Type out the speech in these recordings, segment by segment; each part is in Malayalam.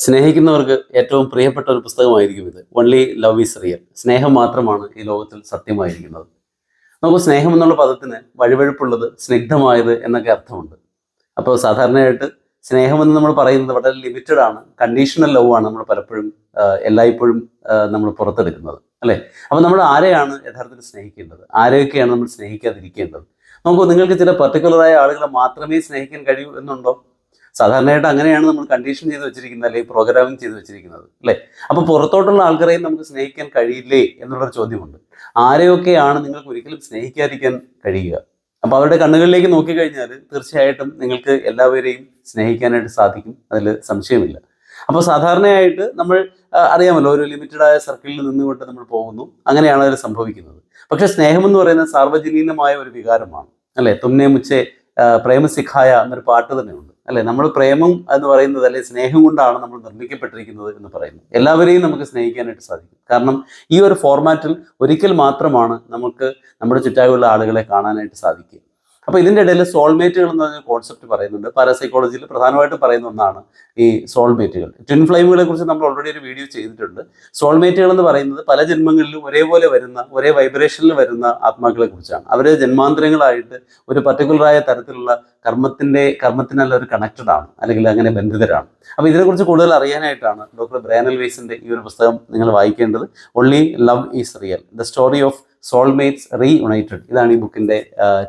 സ്നേഹിക്കുന്നവർക്ക് ഏറ്റവും പ്രിയപ്പെട്ട ഒരു പുസ്തകമായിരിക്കും ഇത്. Only love is real. സ്നേഹം മാത്രമാണ് ഈ ലോകത്തിൽ സത്യമായിരിക്കുന്നത്. നമുക്ക് സ്നേഹം എന്നുള്ള പദത്തിന് വഴുവഴുപ്പുള്ളത്, സ്നിഗ്ധമായത് എന്നൊക്കെ അർത്ഥമുണ്ട്. അപ്പോൾ സാധാരണയായിട്ട് സ്നേഹമെന്ന് നമ്മൾ പറയുന്നത് വളരെ ലിമിറ്റഡ് ആണ്, കണ്ടീഷണൽ ലവ് ആണ് നമ്മൾ പലപ്പോഴും എല്ലായ്പ്പോഴും നമ്മൾ പുറത്തെടുക്കുന്നത്, അല്ലേ? അപ്പോൾ നമ്മൾ ആരെയാണ് യഥാർത്ഥത്തിൽ സ്നേഹിക്കേണ്ടത്, ആരെയൊക്കെയാണ് നമ്മൾ സ്നേഹിക്കാതിരിക്കേണ്ടത്? നിങ്ങൾക്ക് ചില പർട്ടിക്കുലറായ ആളുകളെ മാത്രമേ സ്നേഹിക്കാൻ കഴിയൂ എന്നുണ്ടോ? സാധാരണയായിട്ട് അങ്ങനെയാണ് നമ്മൾ കണ്ടീഷൻ ചെയ്ത് വെച്ചിരിക്കുന്നത്, അല്ലെങ്കിൽ പ്രോഗ്രാമിംഗ് ചെയ്ത് വെച്ചിരിക്കുന്നത്, അല്ലേ? അപ്പോൾ പുറത്തോട്ടുള്ള ആൾക്കാരെയും നമുക്ക് സ്നേഹിക്കാൻ കഴിയില്ലേ എന്നുള്ളൊരു ചോദ്യമുണ്ട്. ആരെയൊക്കെയാണ് നിങ്ങൾക്ക് ഒരിക്കലും സ്നേഹിക്കാതിരിക്കാൻ കഴിയുക? അപ്പോൾ അവരുടെ കണ്ണുകളിലേക്ക് നോക്കിക്കഴിഞ്ഞാൽ തീർച്ചയായിട്ടും നിങ്ങൾക്ക് എല്ലാവരെയും സ്നേഹിക്കാനായിട്ട് സാധിക്കും, അതിൽ സംശയമില്ല. അപ്പോൾ സാധാരണയായിട്ട് നമ്മൾ അറിയാമല്ലോ, ഒരു ലിമിറ്റഡായ സർക്കിളിൽ നിന്നുകൊണ്ട് നമ്മൾ പോകുന്നു, അങ്ങനെയാണ് അതിൽ സംഭവിക്കുന്നത്. പക്ഷെ സ്നേഹം എന്ന് പറയുന്നത് സാർവജനീനമായ ഒരു വികാരമാണ്, അല്ലേ? തുമ്നെ മുച്ചേ പ്രേമ സിഖായ എന്നൊരു പാട്ട് തന്നെയുണ്ട്, അല്ലെ? നമ്മൾ പ്രേമം എന്ന് പറയുന്നത്, അല്ലെ, സ്നേഹം കൊണ്ടാണ് നമ്മൾ നിർമ്മിക്കപ്പെട്ടിരിക്കുന്നത് എന്ന് പറയുന്നു. എല്ലാവരെയും നമുക്ക് സ്നേഹിക്കാനായിട്ട് സാധിക്കും. കാരണം ഈ ഒരു ഫോർമാറ്റിൽ ഒരിക്കൽ മാത്രമാണ് നമുക്ക് നമ്മുടെ ചുറ്റായുള്ള ആളുകളെ കാണാനായിട്ട് സാധിക്കുക. അപ്പോൾ ഇതിൻ്റെ ഇടയിൽ സോൾമേറ്റുകൾ എന്ന് പറഞ്ഞ കോൺസെപ്റ്റ് പറയുന്നുണ്ട്. പാരാസൈക്കോളജിയിൽ പ്രധാനമായിട്ടും പറയുന്ന ഒന്നാണ് ഈ സോൾമേറ്റുകൾ. ട്വിൻ ഫ്ലെയിമുകളെ കുറിച്ച് നമ്മൾ ഓൾറെഡി ഒരു വീഡിയോ ചെയ്തിട്ടുണ്ട്. സോൾമേറ്റുകൾ എന്ന് പറയുന്നത് പല ജന്മങ്ങളിലും ഒരേപോലെ വരുന്ന, ഒരേ വൈബ്രേഷനിൽ വരുന്ന ആത്മാക്കളെ കുറിച്ചാണ്. അവർ ജന്മാന്തരങ്ങളായിട്ട് ഒരു പർട്ടിക്കുലറായ തരത്തിലുള്ള കർമ്മത്തിനല്ല ഒരു കണക്റ്റഡ് ആണ്, അല്ലെങ്കിൽ അങ്ങനെ ബന്ധിതരാണ്. അപ്പോൾ ഇതിനെക്കുറിച്ച് കൂടുതൽ അറിയാനായിട്ടാണ് ഡോക്ടർ ബ്രയാൻ എൽ വെയ്സിൻ്റെ ഈ ഒരു പുസ്തകം നിങ്ങൾ വായിക്കേണ്ടത്. Only love is real, the story of soulmates reunited. ഇതാണ് ഈ ബുക്കിൻ്റെ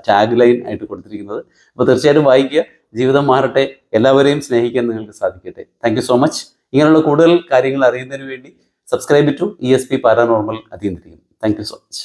ടാഗ് ലൈൻ ആയിട്ട് കൊടുത്തിരിക്കുന്നത്. അപ്പോൾ തീർച്ചയായിട്ടും വായിക്കുക. ജീവിതം മാറട്ടെ, എല്ലാവരെയും സ്നേഹിക്കാൻ നിങ്ങൾക്ക് സാധിക്കട്ടെ. Thank you so much. ഇങ്ങനെയുള്ള കൂടുതൽ കാര്യങ്ങൾ അറിയുന്നതിന് വേണ്ടി സബ്സ്ക്രൈബ് ടു ESP പാരാനോർമൽ അതീന്ദ്രിയം. Thank you so much.